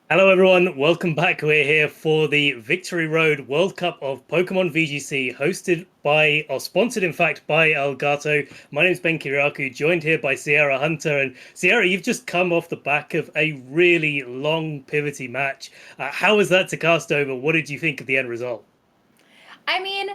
Hello, everyone. Welcome back. We're here for the Victory Road World Cup of Pokemon VGC, hosted by, or sponsored, in fact, by Elgato. My name is Ben Kiriakou, joined here by Sierra Hunter. And Sierra, you've just come off the back of a really long, pivoty match. How was that to cast over? What did you think of the end result? I mean,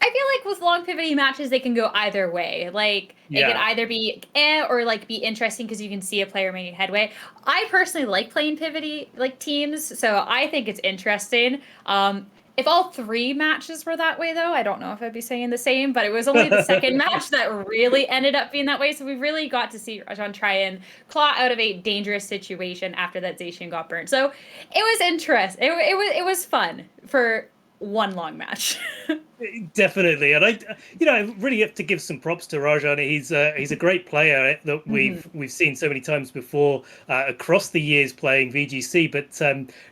I feel like with long pivoting matches, they can go either way. Like it could Yeah. either be or like be interesting because you can see a player making headway. I personally like playing pivoty like teams, so I think it's interesting. If all three matches were that way, though, I don't know if I'd be saying the same. But it was only the second match that really ended up being that way. So we really got to see Rajan try and claw out of a dangerous situation after that Zacian got burned. So it was interesting. It was fun for one long match. Definitely, and I really have to give some props to Rajan. He's a great player that we've Mhm. we've seen so many times before across the years playing VGC. But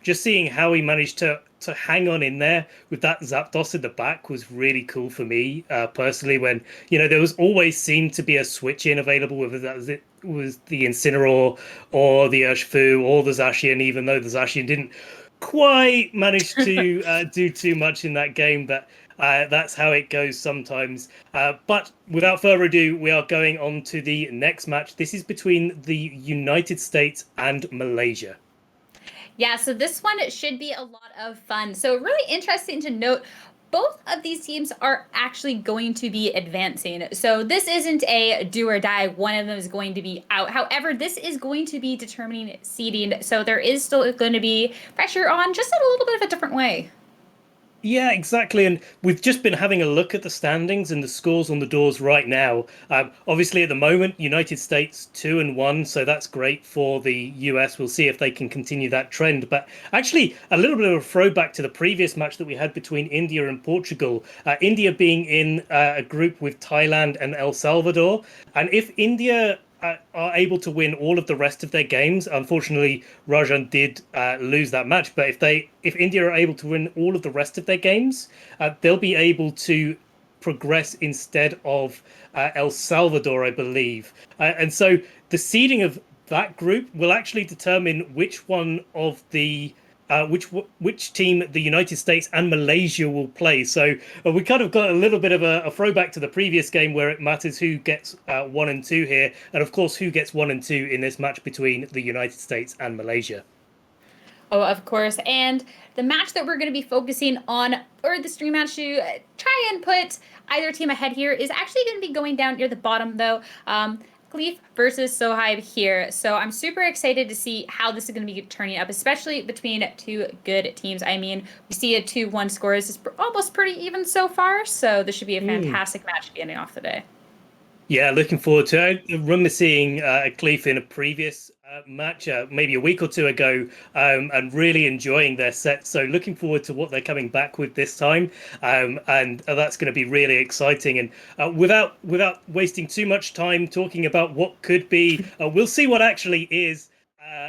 just seeing how he managed to hang on in there with that Zapdos in the back was really cool for me personally. When there was always seemed to be a switch in available, whether that was the Incineroar or the Urshifu or the Zacian, even though the Zacian didn't quite manage to do too much in that game, but that's how it goes sometimes. But without further ado, we are going on to the next match. This is between the United States and Malaysia. Yeah, so this one should be a lot of fun. So really interesting to note, both of these teams are actually going to be advancing. So this isn't a do or die. One of them is going to be out. However, this is going to be determining seeding. So there is still going to be pressure on just in a little bit of a different way. Yeah, exactly. And we've just been having a look at the standings and the scores on the doors right now. Obviously, at the moment, United States 2-1, so that's great for the US. We'll see if they can continue that trend. But actually, a little bit of a throwback to the previous match that we had between India and Portugal. India being in a group with Thailand and El Salvador. And if India are able to win all of the rest of their games. Unfortunately, Rajan did lose that match, but if India are able to win all of the rest of their games, they'll be able to progress instead of El Salvador, I believe. And so the seeding of that group will actually determine which one of the which team the United States and Malaysia will play. So we kind of got a little bit of a throwback to the previous game where it matters who gets 1 and 2 here, and of course who gets 1 and 2 in this match between the United States and Malaysia. Oh, of course. And the match that we're going to be focusing on, or the stream match to try and put either team ahead here, is actually going to be going down near the bottom, though. Aqlif versus Sohaib here. So I'm super excited to see how this is going to be turning up, especially between two good teams. I mean, we see a 2-1 score. This is almost pretty even so far. So this should be a Mm. fantastic match beginning off the day. Yeah, looking forward to it. I remember seeing Aqlif in a previous match, maybe a week or two ago, and really enjoying their set. So looking forward to what they're coming back with this time, and that's going to be really exciting. And without wasting too much time talking about what could be, we'll see what actually is.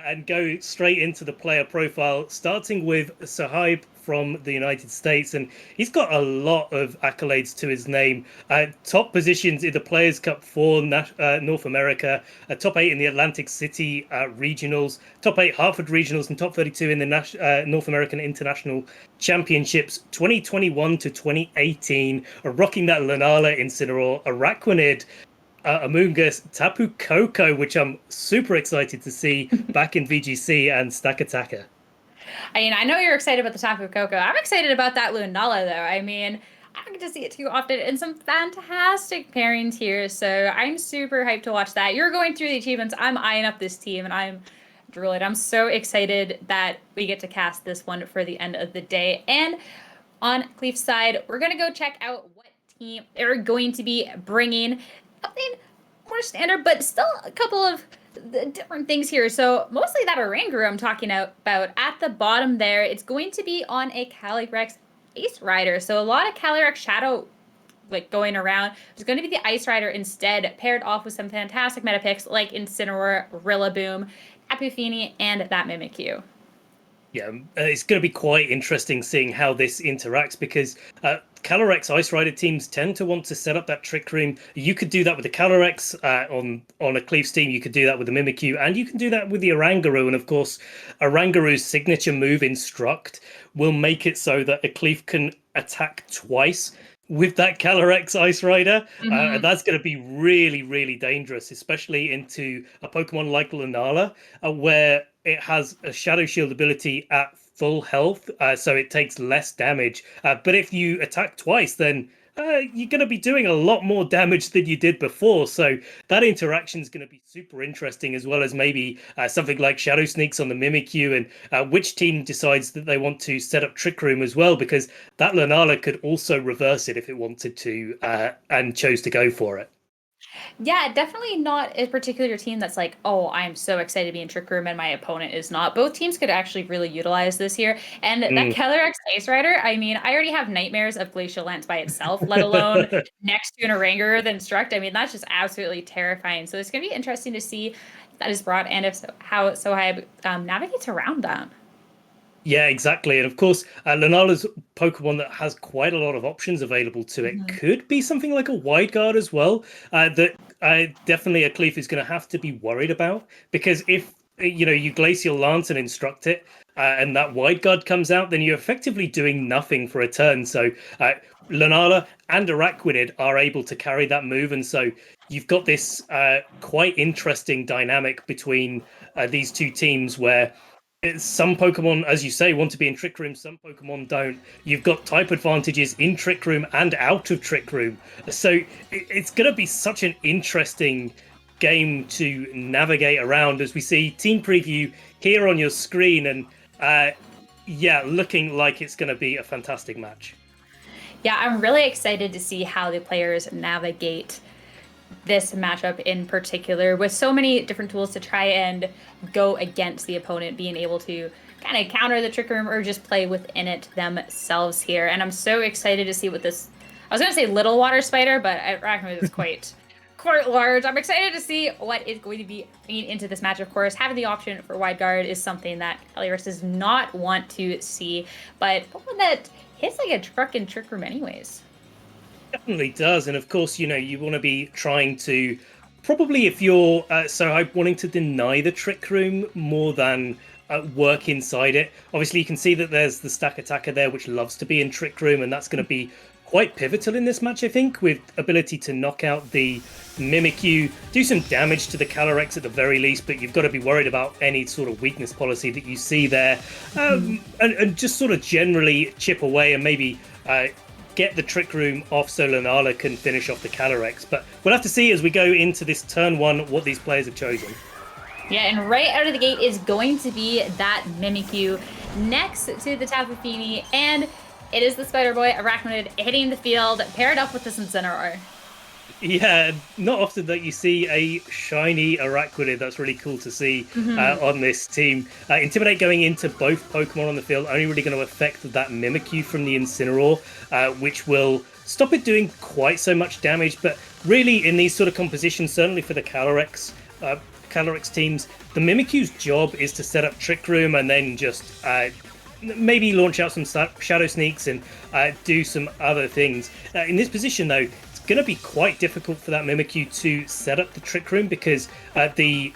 And go straight into the player profile, starting with Sohaib from the United States. And he's got a lot of accolades to his name. Top positions in the Players' Cup for North America, top 8 in the Atlantic City regionals, top 8 Hartford regionals, and top 32 in the North American International Championships 2021 to 2018, rocking that Lunala Incineroar, Araquanid, Amoonguss, Tapu Koko, which I'm super excited to see back in VGC, and Stakataka. I mean, I know you're excited about the Taco Coco. I'm excited about that Lunala, though. I mean, I don't get to see it too often, and some fantastic pairings here. So I'm super hyped to watch that. You're going through the achievements. I'm eyeing up this team, and I'm drooling. I'm so excited that we get to cast this one for the end of the day. And on Cleef's side, we're gonna go check out what team they're going to be bringing. Nothing more standard, but still a couple of the different things here. So mostly that Oranguru I'm talking about at the bottom there. It's going to be on a Calyrex Ice Rider. So a lot of Calyrex Shadow like going around. There's going to be the Ice Rider instead, paired off with some fantastic meta picks like Incineroar, Rillaboom, Tapu Fini, and that Mimikyu. Yeah, it's going to be quite interesting seeing how this interacts because Calyrex Ice Rider teams tend to want to set up that Trick Room. You could do that with the Calyrex on Aqlif's team. You could do that with the Mimikyu, and you can do that with the Oranguru. And of course, Oranguru's signature move, Instruct, will make it so that Aqlif can attack twice with that Calyrex Ice Rider. And that's going to be really, really dangerous, especially into a Pokemon like Lunala, where it has a Shadow Shield ability at full health, so it takes less damage. But if you attack twice, then you're going to be doing a lot more damage than you did before. So that interaction is going to be super interesting, as well as maybe something like Shadow Sneaks on the Mimikyu, and which team decides that they want to set up Trick Room as well, because that Lunala could also reverse it if it wanted to and chose to go for it. Yeah, definitely not a particular team that's like, oh, I'm so excited to be in Trick Room and my opponent is not. Both teams could actually really utilize this here. And that Calyrex Ice Rider, I mean, I already have nightmares of Glacial Lance by itself, let alone next to an Oranguru that Instruct. I mean, that's just absolutely terrifying. So it's going to be interesting to see if that is brought and if so, how Sohaib navigates around that. Yeah, exactly. And of course, Lunala's Pokemon that has quite a lot of options available to it could be something like a Wide Guard as well. That definitely Aqlif is going to have to be worried about, because if you Glacial Lance and Instruct it, and that Wide Guard comes out, then you're effectively doing nothing for a turn. So Lunala and Araquanid are able to carry that move, and so you've got this quite interesting dynamic between these two teams where some Pokemon, as you say, want to be in Trick Room, some Pokemon don't. You've got type advantages in Trick Room and out of Trick Room. So it's going to be such an interesting game to navigate around, as we see team preview here on your screen. And yeah, looking like it's going to be a fantastic match. Yeah, I'm really excited to see how the players navigate this matchup in particular, with so many different tools to try and go against the opponent, being able to kind of counter the Trick Room or just play within it themselves here. And I'm so excited to see what this, I was going to say little water spider, but Arachnoid is quite large. I'm excited to see what is going to be into this match. Of course, having the option for Wide Guard is something that Calyrex does not want to see, but one that hits like a truck in Trick Room anyways. Definitely does. And of course, you want to be trying to, probably if you're Sohaib, wanting to deny the Trick Room more than work inside it. Obviously, you can see that there's the Stack Attacker there, which loves to be in Trick Room, and that's going to be quite pivotal in this match, I think, with ability to knock out the Mimikyu, do some damage to the Calyrex at the very least, but you've got to be worried about any sort of weakness policy that you see there, and just sort of generally chip away and maybe get the Trick Room off so Lunala can finish off the Calyrex. But we'll have to see as we go into this turn one what these players have chosen. Yeah, and right out of the gate is going to be that Mimikyu next to the Tapu Fini, and it is the Spider Boy Arachnoid hitting the field, paired up with this Incineroar. Yeah, not often that you see a shiny Araquanid. That's really cool to see on this team. Intimidate going into both Pokemon on the field, only really going to affect that Mimikyu from the Incineroar, which will stop it doing quite so much damage. But really, in these sort of compositions, certainly for the Calyrex teams, the Mimikyu's job is to set up Trick Room and then just maybe launch out some Shadow Sneaks and do some other things. In this position, though, going to be quite difficult for that Mimikyu to set up the Trick Room, because the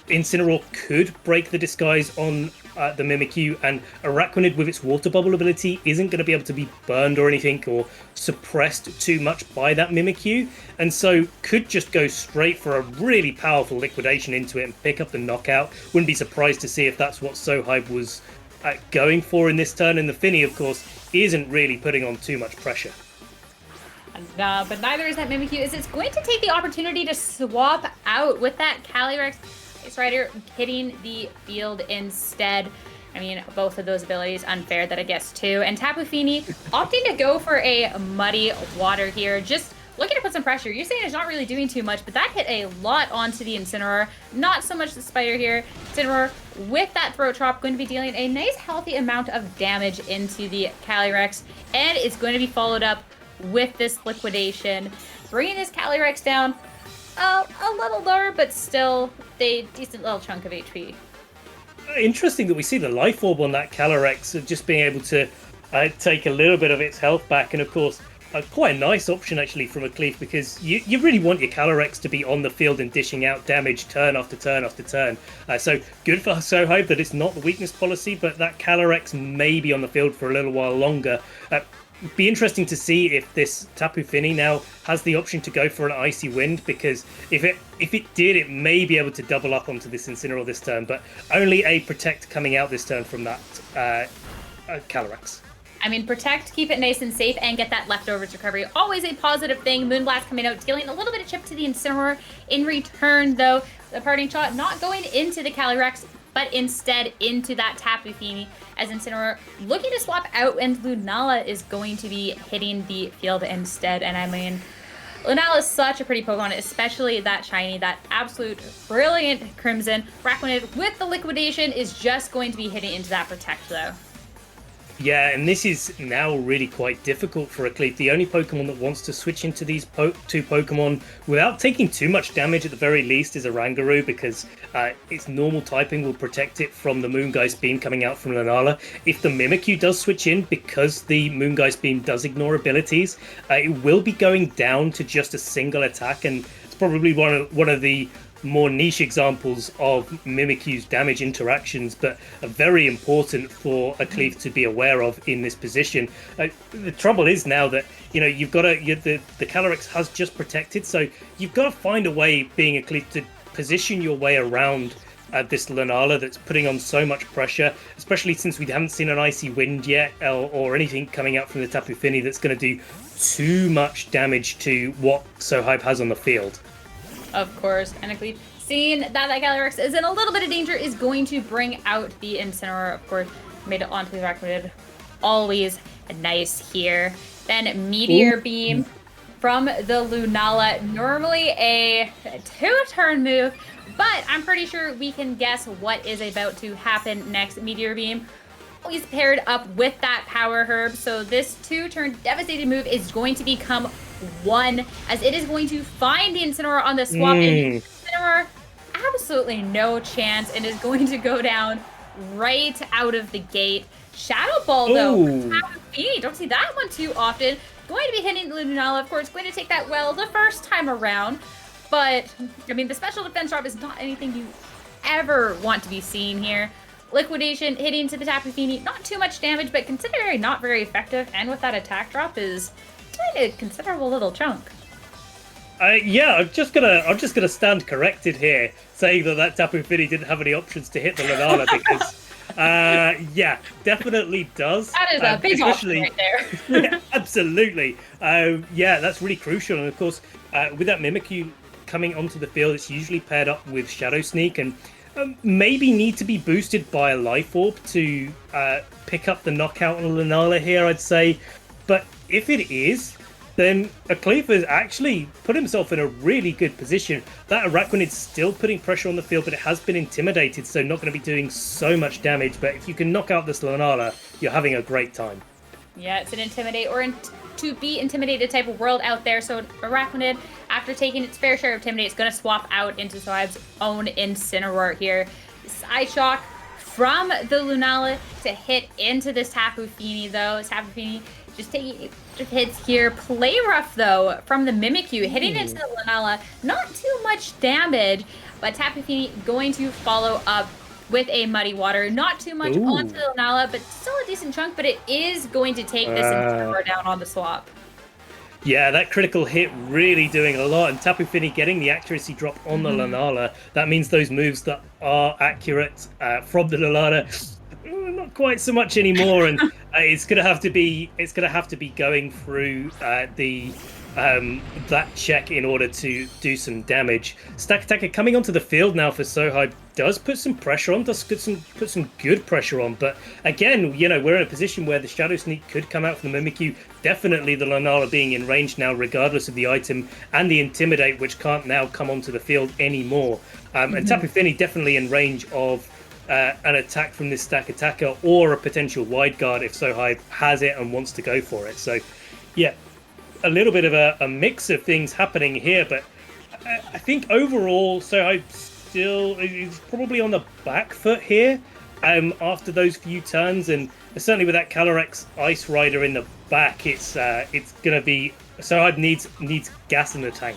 Incineroar could break the disguise on the Mimikyu, and Araquanid with its Water Bubble ability isn't going to be able to be burned or anything or suppressed too much by that Mimikyu, and so could just go straight for a really powerful liquidation into it and pick up the knockout. Wouldn't be surprised to see if that's what Sohaib was going for in this turn, and the Fini, of course, isn't really putting on too much pressure. But neither is that Mimikyu. It's going to take the opportunity to swap out with that Calyrex Ice Rider hitting the field instead. I mean, both of those abilities unfair that it gets too. And Tapu Fini opting to go for a Muddy Water here, just looking to put some pressure. You're saying it's not really doing too much, but that hit a lot onto the Incineroar. Not so much the Spider here. Incineroar with that Throat Chop going to be dealing a nice healthy amount of damage into the Calyrex, and it's going to be followed up with this liquidation, bringing this Calyrex down a little lower, but still a decent little chunk of HP. Interesting that we see the life orb on that Calyrex, just being able to take a little bit of its health back, and of course quite a nice option actually from Aqlif, because you really want your Calyrex to be on the field and dishing out damage turn after turn after turn. So good for Sohaib that it's not the weakness policy, but that Calyrex may be on the field for a little while longer. Be interesting to see if this Tapu Fini now has the option to go for an Icy Wind, because if it did, it may be able to double up onto this Incineroar this turn, but only a Protect coming out this turn from that Calyrex. I mean, Protect, keep it nice and safe, and get that leftovers recovery. Always a positive thing. Moonblast coming out, dealing a little bit of chip to the Incineroar. In return, though, the parting shot not going into the Calyrex, but instead into that Tapu Fini, as Incineroar looking to swap out, and Lunala is going to be hitting the field instead. And I mean, Lunala is such a pretty Pokemon, especially that shiny, that absolute brilliant Crimson. Braquinid with the Liquidation is just going to be hitting into that Protect, though. Yeah, and this is now really quite difficult for Aqlif. The only Pokemon that wants to switch into these two Pokemon without taking too much damage at the very least is Oranguru, because its normal typing will protect it from the Moongeist Beam coming out from Lunala. If the Mimikyu does switch in, because the Moongeist Beam does ignore abilities, it will be going down to just a single attack, and it's probably one of the more niche examples of Mimikyu's damage interactions, but are very important for Aqlif to be aware of in this position. The trouble is now that you've got the Calyrex has just protected, so you've got to find a way, being Aqlif, to position your way around this Lunala that's putting on so much pressure, especially since we haven't seen an Icy Wind yet, or anything coming out from the Tapu Fini that's going to do too much damage to what Sohaib has on the field. Of course, and Aqlif, seeing that Calyrex is in a little bit of danger, is going to bring out the Incineroar. Of course, made it onto the Braquinid. Always nice here. Then Meteor Beam from the Lunala. Normally a 2-turn move, but I'm pretty sure we can guess what is about to happen next. Meteor Beam always paired up with that Power Herb, so this 2-turn devastating move is going to become 1, as it is going to find the Incineroar on the swap, and Incineroar absolutely no chance, and is going to go down right out of the gate. Shadow Ball, though, Tapu Fini, don't see that one too often. Going to be hitting the Lunala, of course, going to take that well the first time around, but I mean, the special defense drop is not anything you ever want to be seeing here. Liquidation hitting to the Tapu Fini, not too much damage, but considering not very effective, and with that attack drop is a considerable little chunk. Yeah, I'm just gonna stand corrected here, saying that Tapu Fini didn't have any options to hit the Lunala, because yeah, definitely does. That is a big option right there. Yeah, absolutely. Yeah, that's really crucial, and of course, with that Mimikyu coming onto the field, it's usually paired up with Shadow Sneak, and maybe need to be boosted by a Life Orb to pick up the knockout on Lunala here, I'd say. But if it is, then Aqlif has actually put himself in a really good position. That Araquanid's still putting pressure on the field, but it has been intimidated, so not going to be doing so much damage. But if you can knock out this Lunala, you're having a great time. Yeah, it's an intimidate or to be intimidated type of world out there. So Araquanid, after taking its fair share of intimidate, is going to swap out into Sohaib's own Incineroar here. Side Shock from the Lunala to hit into this Tapu Fini, though. Tapu Fini just taking hits here. Play Rough, though, from the Mimikyu, hitting into the Lunala. Not too much damage, but Tapu Fini going to follow up with a Muddy Water. Not too much onto the Lunala, but still a decent chunk, but it is going to take this Incineroar down on the swap. Yeah, that critical hit really doing a lot, and Tapu Fini getting the accuracy drop on the Lunala. That means those moves that are accurate from the Lunala, not quite so much anymore, and it's gonna have to be going through that check in order to do some damage. Stack Attacker coming onto the field now for Sohaib does put some pressure on, put some good pressure on, but again, we're in a position where the Shadow Sneak could come out from the Mimikyu. Definitely the Lunala being in range now, regardless of the item, and the Intimidate, which can't now come onto the field anymore. And Tapu Fini definitely in range of an attack from this Stack Attacker, or a potential Wide Guard if Sohaib has it and wants to go for it. So, yeah, a little bit of a mix of things happening here, but I think overall Sohaib's is probably on the back foot here. After those few turns, and certainly with that Calyrex Ice Rider in the back, it's gonna be Sohaib needs gas in the tank.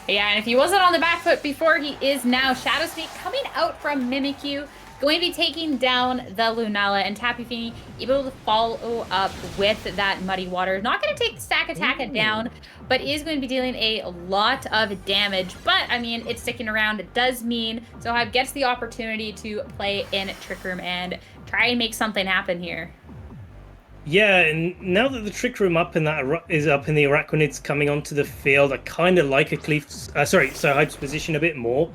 Yeah, and if he wasn't on the back foot before, he is now. Shadow Sneak coming out from Mimikyu, going to be taking down the Lunala, and Tapu Fini able to follow up with that Muddy Water. Not going to take Stakataka down, but is going to be dealing a lot of damage. But, I mean, it's sticking around. It does mean Sohaib gets the opportunity to play in Trick Room and try and make something happen here. Yeah, and now that the Trick Room is up and the Araquanid's coming onto the field, I kind of like Sohaib's position a bit more.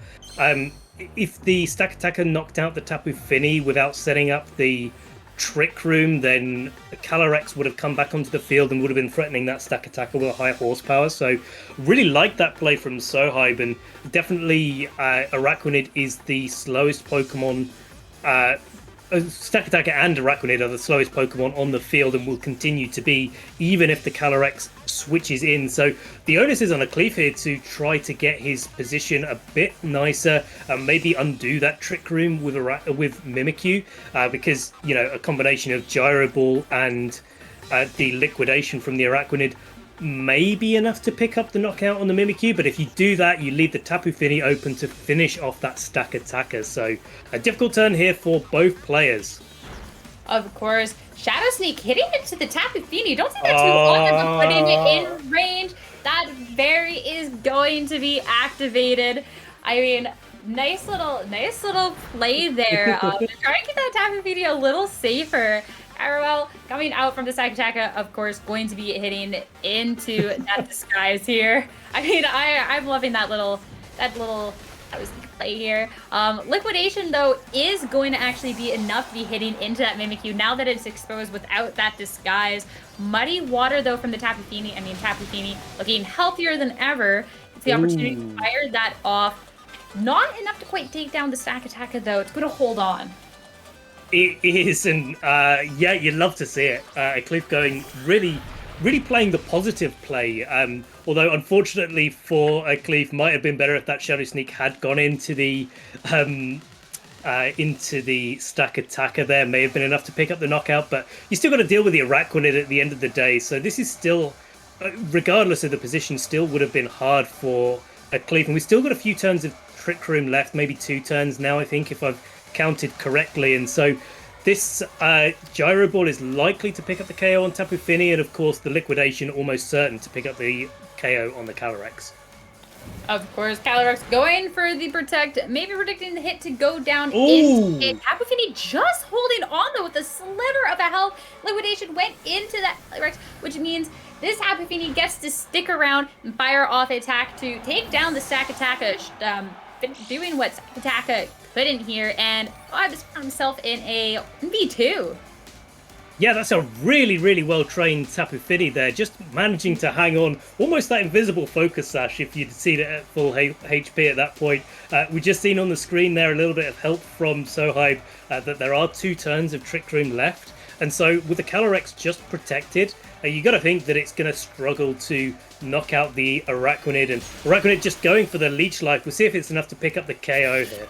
If the Stakataka knocked out the Tapu Fini without setting up the Trick Room, then the Calyrex would have come back onto the field and would have been threatening that Stakataka with a high horsepower. So really like that play from Sohaib, and definitely Araquanid is the slowest Pokemon. Stakataka and Araquanid are the slowest Pokemon on the field and will continue to be, even if the Calyrex switches in. So the onus is on Aqlif here to try to get his position a bit nicer and maybe undo that Trick Room with Mimikyu, because, you know, a combination of Gyro Ball and the Liquidation from the Araquanid may be enough to pick up the knockout on the Mimikyu, but if you do that, you leave the Tapu Fini open to finish off that Stakataka. So a difficult turn here for both players. Of course, Shadow Sneak hitting into the Tapu Fini. Don't see that too often, but putting it in range. That berry is going to be activated. I mean, nice little play there. Trying to keep that Tapu Fini a little safer. Arrow coming out from the Stakataka, of course, going to be hitting into that disguise here. I mean, I'm loving that little play here. Liquidation, though, is going to actually be enough to be hitting into that Mimikyu now that it's exposed without that disguise. Muddy Water, though, from the Tapu Fini. I mean, Tapu Fini looking healthier than ever. It's the opportunity to fire that off. Not enough to quite take down the Stakataka, though. It's going to hold on. It is, and yeah, you'd love to see it. Aqlif going really playing the positive play. Although, unfortunately for Aqlif, might have been better if that Shadow Sneak had gone into the Stakataka there. May have been enough to pick up the knockout, but you still got to deal with the Araquanid at the end of the day. So this is still, regardless of the position, still would have been hard for Aqlif. And we've still got a few turns of Trick Room left, maybe 2 turns now, I think, if I've counted correctly. And so this Gyro Ball is likely to pick up the KO on Tapu Fini, and of course the Liquidation almost certain to pick up the KO on the Calyrex. Of course, Calyrex going for the Protect, maybe predicting the hit to go down. Tapu Fini just holding on, though, with a sliver of a health. Liquidation went into that Calyrex, which means this Tapu Fini gets to stick around and fire off attack to take down the Stakataka, doing what Stakataka couldn't here, and I just found himself in a V2. Yeah, that's a really well trained Tapu Fini there, just managing to hang on, almost that invisible focus sash if you'd seen it at full HP at that point. We've just seen on the screen there a little bit of help from Sohaib, that there are 2 turns of Trick Room left, and so with the Calyrex just protected, you got to think that it's going to struggle to knock out the Araquanid, and Araquanid just going for the Leech Life. We'll see if it's enough to pick up the KO here.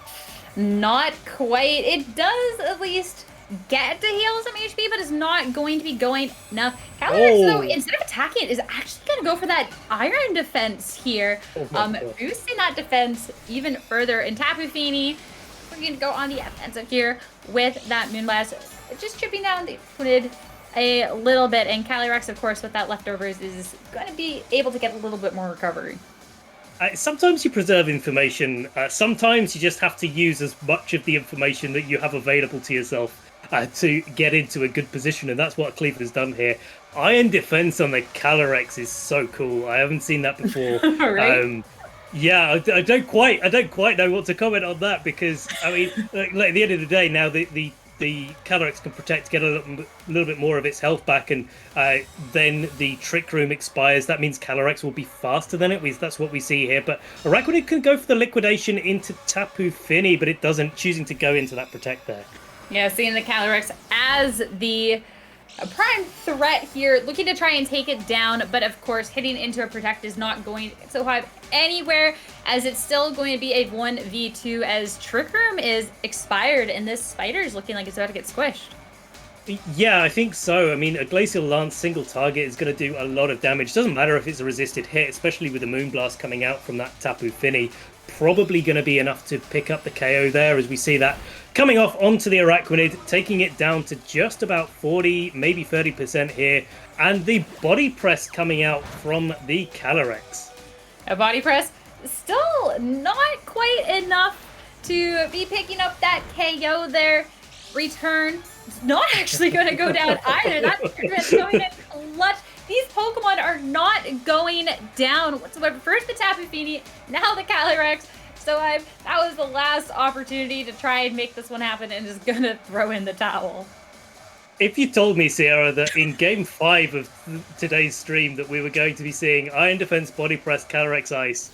Not quite. It does at least get to heal some HP, but it's not going to be going enough. Calyrex, though, instead of attacking it, is actually going to go for that Iron Defense here, boosting that defense even further. And Tapu Fini, we're going to go on the offensive here with that Moonblast, just chipping down the Araquanid a little bit, and Calyrex, of course, with that leftovers, is going to be able to get a little bit more recovery. Sometimes you preserve information. Sometimes you just have to use as much of the information that you have available to yourself to get into a good position, and that's what Aqlif has done here. Iron Defense on the Calyrex is so cool. I haven't seen that before. Right? Yeah, I don't quite know what to comment on that, because I mean, like, at the end of the day, now the Calyrex can protect, get a little bit more of its health back, and then the Trick Room expires. That means Calyrex will be faster than it. That's what we see here. But Araquanid can go for the Liquidation into Tapu Fini, but it doesn't, choosing to go into that Protect there. Yeah, seeing the Calyrex as the a prime threat here, looking to try and take it down, but of course, hitting into a protect is not going so hard anywhere, as it's still going to be a 1v2 as Trick Room is expired, and this spider is looking like it's about to get squished. Yeah, I think so. I mean, a Glacial Lance single target is going to do a lot of damage. Doesn't matter if it's a resisted hit, especially with the Moonblast coming out from that Tapu Fini. Probably going to be enough to pick up the KO there, as we see that coming off onto the Araquanid, taking it down to just about 40, maybe 30% here. And the body press coming out from the Calyrex. A body press, still not quite enough to be picking up that KO there. Return, not actually going to go down either. That's going in clutch. These Pokemon are not going down whatsoever. First the Tapu Fini, now the Calyrex. So that was the last opportunity to try and make this one happen, and just going to throw in the towel. If you told me, Sierra, that in Game 5 of today's stream that we were going to be seeing Iron Defense Body Press Calyrex Ice,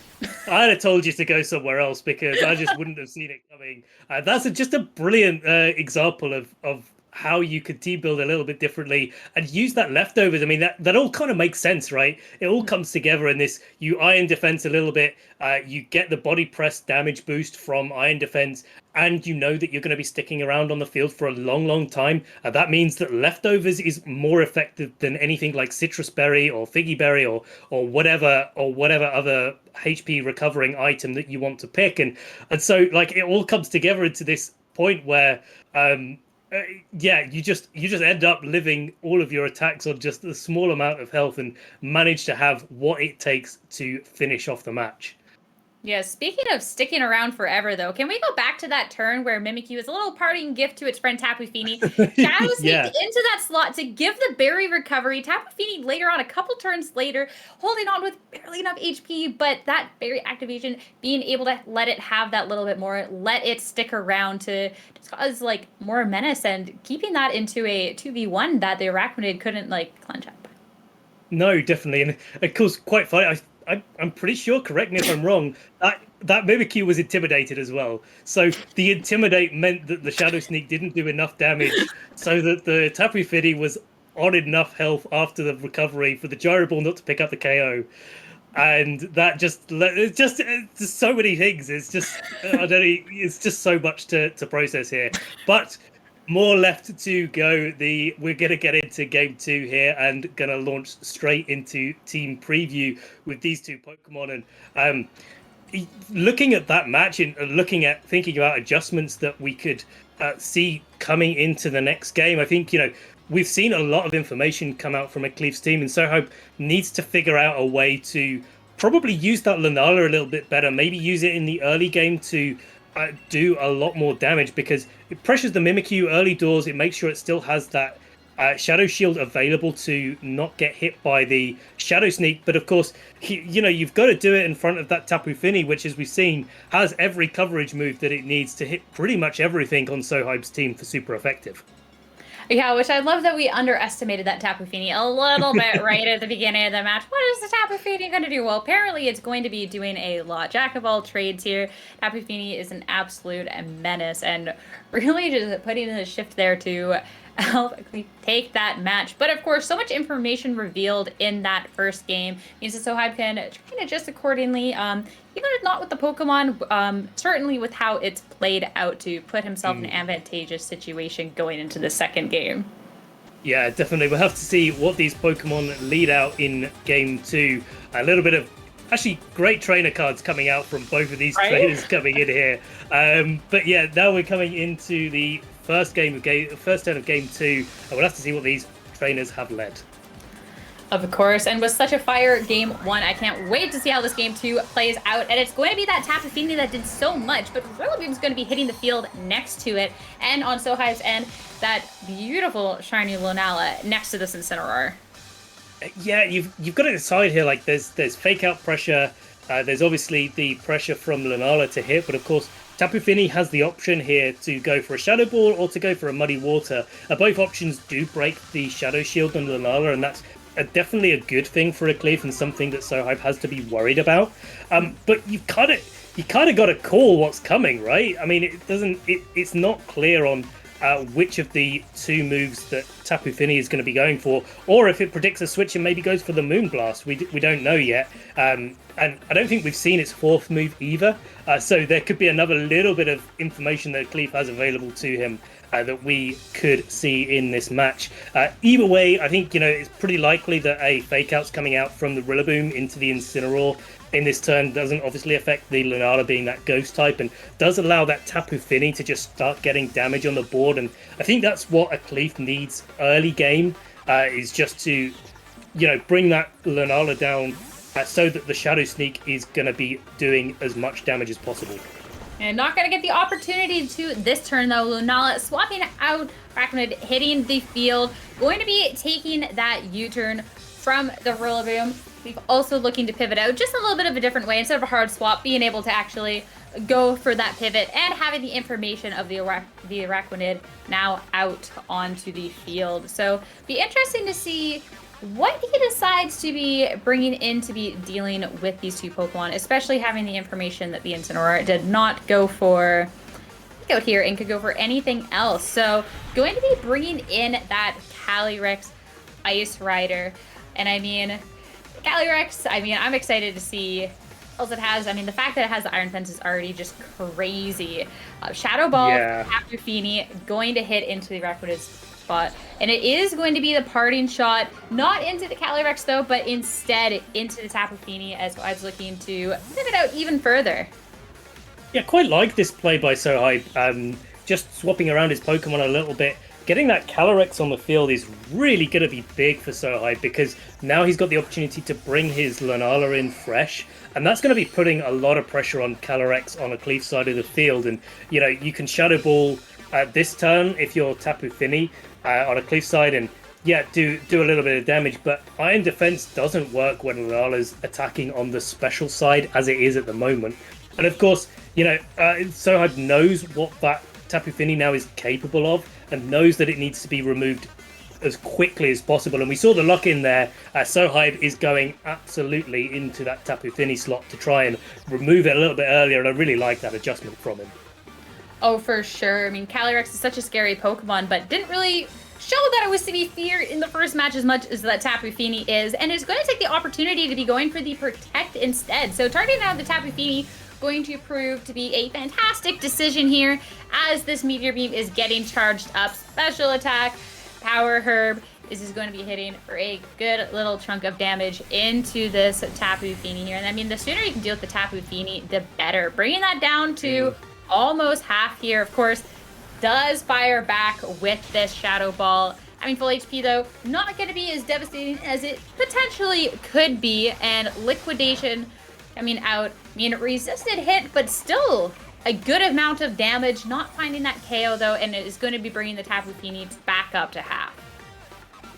I'd have told you to go somewhere else, because I just wouldn't have seen it coming. That's just a brilliant example of how you could team build a little bit differently and use that leftovers. I mean, that all kind of makes sense, right? It all comes together in this. You Iron Defense a little bit, you get the body press damage boost from Iron Defense, and you know that you're going to be sticking around on the field for a long, long time. That means that leftovers is more effective than anything like Citrus Berry or Figgy Berry or whatever other HP recovering item that you want to pick. And so like it all comes together into this point where you just end up living all of your attacks on just a small amount of health and manage to have what it takes to finish off the match. Yeah, speaking of sticking around forever, though, can we go back to that turn where Mimikyu is a little parting gift to its friend Tapu Fini? Shadow sneaked into that slot to give the berry recovery. Tapu Fini later on, a couple turns later, holding on with barely enough HP, but that berry activation, being able to let it have that little bit more, let it stick around to just cause like more menace, and keeping that into a 2v1 that the Araquanid couldn't like clench up. No, definitely. And of course, quite funny. I'm pretty sure, correct me if I'm wrong, that Mimikyu was intimidated as well. So the intimidate meant that the Shadow Sneak didn't do enough damage, so that the Tapu Fini was on enough health after the recovery for the Gyro Ball not to pick up the KO. And that it's just so many things. It's just it's just so much to process here. But more left to go. We're going to get into Game 2 here and going to launch straight into team preview with these two Pokemon. And looking at that match and thinking about adjustments that we could see coming into the next game, I think, we've seen a lot of information come out from Aqlif's team, and Sohaib needs to figure out a way to probably use that Lunala a little bit better, maybe use it in the early game to do a lot more damage, because it pressures the Mimikyu early doors. It makes sure it still has that Shadow Shield available to not get hit by the Shadow Sneak. But of course, you've got to do it in front of that Tapu Fini, which, as we've seen, has every coverage move that it needs to hit pretty much everything on Sohaib's team for super effective. Yeah, which I love that we underestimated that Tapu Fini a little bit right at the beginning of the match. What is the Tapu Fini going to do? Well, apparently it's going to be doing a lot. Jack of all trades here. Tapu Fini is an absolute menace, and really just putting in the shift there to help take that match. But of course, so much information revealed in that first game means that Sohaib can try and adjust accordingly. Even if not with the Pokemon, certainly with how it's played out to put himself in an advantageous situation going into the second game. Yeah, definitely. We'll have to see what these Pokemon lead out in Game 2. A little bit of actually great trainer cards coming out from both of these trainers coming in here. But yeah, now we're coming into the first turn of Game 2, and we'll have to see what these trainers have led. Of course, and with such a fire Game 1, I can't wait to see how this Game 2 plays out. And it's going to be that Tapu Fini that did so much, but Rillaboom's going to be hitting the field next to it. And on Sohaib's end, that beautiful shiny Lunala next to this Incineroar. Yeah, you've got to decide here. Like, there's fake out pressure. There's obviously the pressure from Lunala to hit, but of course, Tapu Fini has the option here to go for a Shadow Ball or to go for a Muddy Water. Both options do break the Shadow Shield on Lunala, and that's definitely a good thing for Aqlif and something that Sohaib has to be worried about. But you kind of got to call what's coming, right? I mean, it's not clear on which of the two moves that Tapu Fini is going to be going for, or if it predicts a switch and maybe goes for the Moonblast. We don't know yet. And I don't think we've seen its fourth move either. So there could be another little bit of information that Aqlif has available to him that we could see in this match. Either way, I think, it's pretty likely that a Fake Out's coming out from the Rillaboom into the Incineroar in this turn doesn't obviously affect the Lunala being that ghost type, and does allow that Tapu Fini to just start getting damage on the board. And I think that's what Aqlif needs early game, is just to, bring that Lunala down so that the Shadow Sneak is going to be doing as much damage as possible. And not going to get the opportunity to this turn, though. Lunala swapping out Arachnid, hitting the field. Going to be taking that U-turn from the Rillaboom. We've also looking to pivot out just a little bit of a different way. Instead of a hard swap, being able to actually go for that pivot and having the information of the Arachnid now out onto the field. So be interesting to see what he decides to be bringing in to be dealing with these two Pokemon, especially having the information that the Incineroar did not go for out here and could go for anything else. So going to be bringing in that Calyrex Ice Rider. And Calyrex, I'm excited to see what else it has. The fact that it has the Iron Fence is already just crazy. Shadow Ball, Tapu Fini going to hit into the Arachnid's spot. And it is going to be the parting shot, not into the Calyrex though, but instead into the Tapu Fini, as I was looking to pivot out even further. Yeah, quite like this play by Sohaib. Just swapping around his Pokemon a little bit. Getting that Calyrex on the field is really going to be big for Sohaib, because now he's got the opportunity to bring his Lunala in fresh, and that's going to be putting a lot of pressure on Calyrex on Aqlif's side of the field. And you can Shadow Ball this turn if you're Tapu Fini on Aqlif's side, and do a little bit of damage. But Iron Defense doesn't work when Lunala's attacking on the special side as it is at the moment. And of course, Sohaib knows what that Tapu Fini now is capable of, and knows that it needs to be removed as quickly as possible. And we saw the lock in there. Sohaib is going absolutely into that Tapu Fini slot to try and remove it a little bit earlier, and I really like that adjustment from him. Oh, for sure. Calyrex is such a scary Pokemon, but didn't really show that it was to be feared in the first match as much as that Tapu Fini is, and is going to take the opportunity to be going for the Protect instead. So targeting out the Tapu Fini going to prove to be a fantastic decision here, as this Meteor Beam is getting charged up. Special attack, Power Herb. This is going to be hitting for a good little chunk of damage into this Tapu Fini here. And the sooner you can deal with the Tapu Fini, the better. Bringing that down to almost half here. Of course, does fire back with this Shadow Ball. Full HP though, not going to be as devastating as it potentially could be. And Liquidation coming out. Resisted hit, but still a good amount of damage. Not finding that KO though, and it is going to be bringing the Tapu Fini back up to half.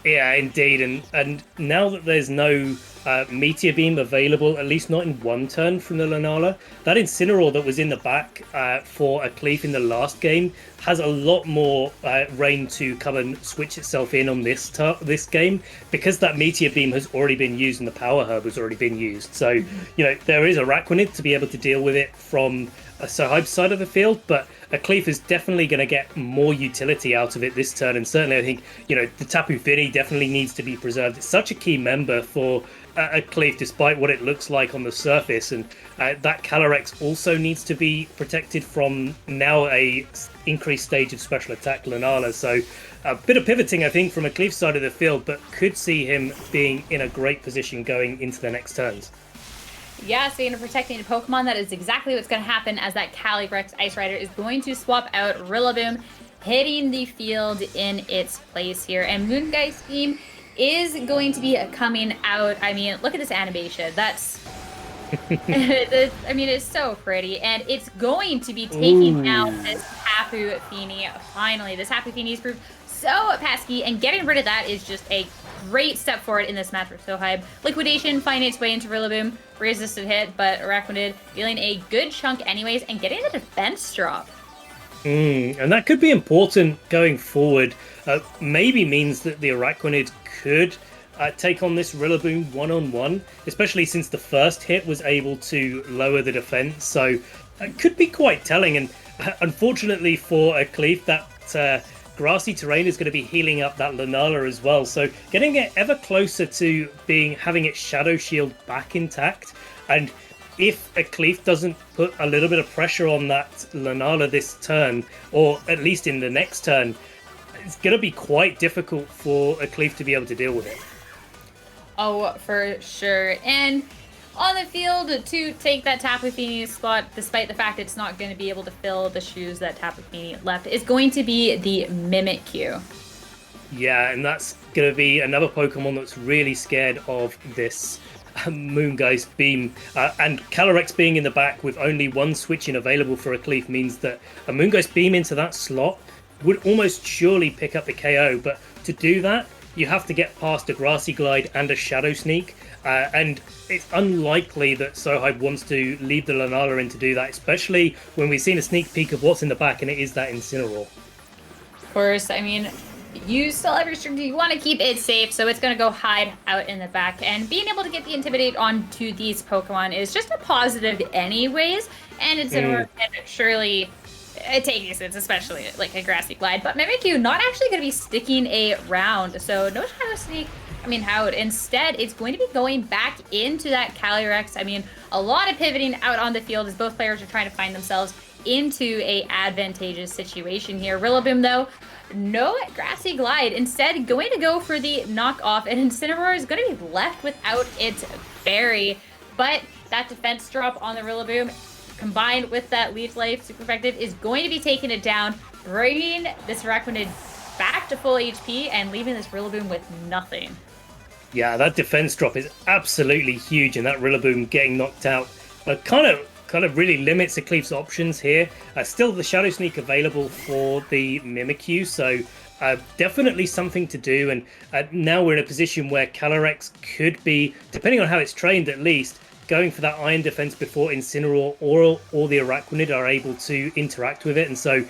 Yeah, indeed. And now that there's no Meteor Beam available, at least not in one turn from the Lunala, that Incineroar that was in the back for Aqlif in the last game has a lot more rain to come and switch itself in on this game, because that Meteor Beam has already been used and the Power Herb has already been used. So, there is Arachnid to be able to deal with it from Sohaib's side of the field, but Aqlif is definitely going to get more utility out of it this turn. And certainly I think, the Tapu Fini definitely needs to be preserved. It's such a key member for Aqlif, despite what it looks like on the surface. And that Calyrex also needs to be protected from now a increased stage of special attack Lunala. So a bit of pivoting, I think, from Aqlif's side of the field, but could see him being in a great position going into the next turns. Yeah, so protecting a Pokemon, that is exactly what's going to happen, as that Calyrex Ice Rider is going to swap out Rillaboom, hitting the field in its place here. And Moongeist Beam is going to be coming out. Look at this animation. That's... it's so pretty. And it's going to be taking down this Tapu Fini. Finally, this Tapu Fini is proved so pesky, and getting rid of that is just a great step forward in this match for Sohaib. Liquidation finding its way into Rillaboom. Resisted hit, but Arachnid dealing a good chunk anyways, and getting the defense drop. And that could be important going forward. Maybe means that the Arachnid could take on this Rillaboom one-on-one, especially since the first hit was able to lower the defense. So it could be quite telling. And unfortunately for Aqlif, that grassy terrain is going to be healing up that Lunala as well. So getting it ever closer to having its Shadow Shield back intact. And if Aqlif doesn't put a little bit of pressure on that Lunala this turn, or at least in the next turn, it's going to be quite difficult for Aqlif to be able to deal with it. Oh, for sure. And on the field to take that Tapu Fini spot, despite the fact it's not going to be able to fill the shoes that Tapu Fini left, is going to be the Mimikyu. Yeah, and that's going to be another Pokemon that's really scared of this Moongeist Beam. And Calyrex being in the back with only one switch-in available for Aqlif means that a Moongeist Beam into that slot would almost surely pick up the KO. But to do that, you have to get past a Grassy Glide and a Shadow Sneak. And it's unlikely that Sohaib wants to leave the Lunala in to do that, especially when we've seen a sneak peek of what's in the back, and it is that Incineroar. Of course, I mean, you still have your strategy. You want to keep it safe, so it's going to go hide out in the back. And being able to get the Intimidate onto these Pokemon is just a positive anyways. And Incineroar can surely take distance, especially like a Grassy Glide. But Mimikyu not actually going to be sticking around, so no Shadow Sneak out. Instead, it's going to be going back into that Calyrex. I mean, a lot of pivoting out on the field as both players are trying to find themselves into a advantageous situation here. Rillaboom, though, no Grassy Glide. Instead, going to go for the knockoff, and Incineroar is going to be left without its berry. But that defense drop on the Rillaboom, combined with that Leaf Life super effective, is going to be taking it down, bringing this Araquanid back to full HP and leaving this Rillaboom with nothing. Yeah, that defense drop is absolutely huge, and that Rillaboom getting knocked out kind of really limits Aqlif's options here. Still the Shadow Sneak available for the Mimikyu, so definitely something to do. And now we're in a position where Calyrex could be, depending on how it's trained at least, going for that Iron Defense before Incineroar or the Araquanid are able to interact with it, and so